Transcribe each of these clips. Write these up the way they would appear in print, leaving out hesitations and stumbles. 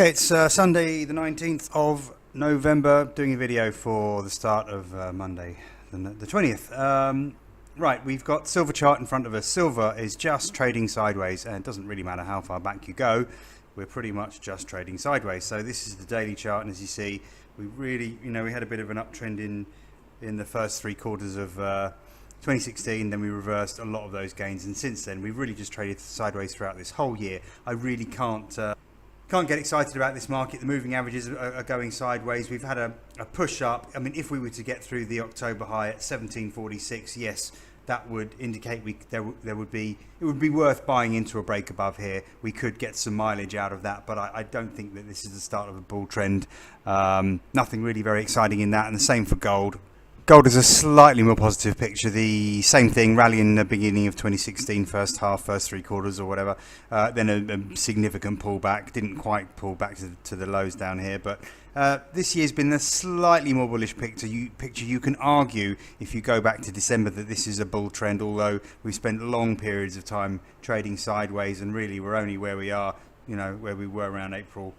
Okay, it's Sunday the 19th of November, doing a video for the start of Monday the 20th. Right, we've got silver chart in front of us. Silver is just trading sideways, and it doesn't really matter how far back you go, we're pretty much just trading sideways. So this is the daily chart, and as you see, we really, we had a bit of an uptrend in the first three quarters of 2016, then we reversed a lot of those gains, and since then we've really just traded sideways throughout this whole year. I really can't get excited about this market. The moving averages are going sideways. We've had a push up. I mean, if we were to get through the October high at 1746, yes, that would indicate it would be worth buying into a break above here. We could get some mileage out of that, but I don't think that this is the start of a bull trend. Nothing really very exciting in that, and the same for gold. Gold is a slightly more positive picture. The same thing, rallying the beginning of 2016, first half, first three quarters or whatever, then a significant pullback. Didn't quite pull back to the lows down here, but this year's been a slightly more bullish picture. You can argue, if you go back to December, that this is a bull trend, although we've spent long periods of time trading sideways, and really we're only where we are, where we were around April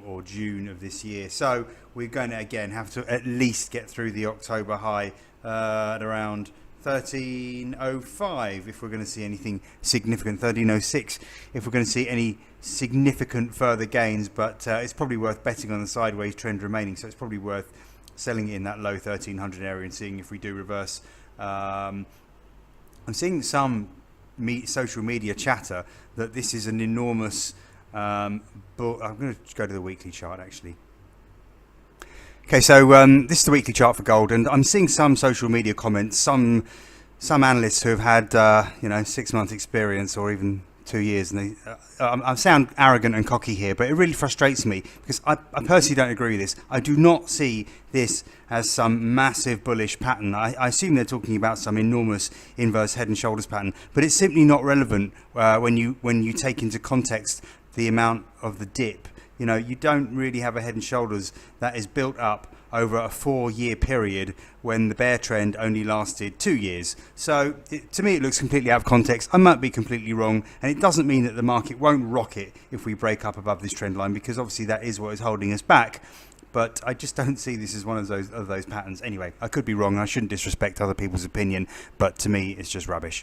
or June of this year. So we're going to again have to at least get through the October high at around 1305 if we're going to see anything significant, 1306 if we're going to see any significant further gains, but it's probably worth betting on the sideways trend remaining, so it's probably worth selling in that low 1300 area and seeing if we do reverse. I'm seeing some social media chatter that this is an enormous but I'm going to go to the weekly chart actually. Okay, so this is the weekly chart for gold, and I'm seeing some social media comments, some analysts who have had 6 months experience or even 2 years, and I sound arrogant and cocky here, but it really frustrates me because I personally don't agree with this. I do not see this as some massive bullish pattern. I assume they're talking about some enormous inverse head and shoulders pattern, but it's simply not relevant when you take into context the amount of the dip. You don't really have a head and shoulders that is built up over a 4-year period when the bear trend only lasted 2 years. So to me it looks completely out of context. I might be completely wrong, and it doesn't mean that the market won't rocket if we break up above this trend line, because obviously that is what is holding us back. But I just don't see this as one of those patterns. Anyway, I could be wrong. I shouldn't disrespect other people's opinion, but to me it's just rubbish.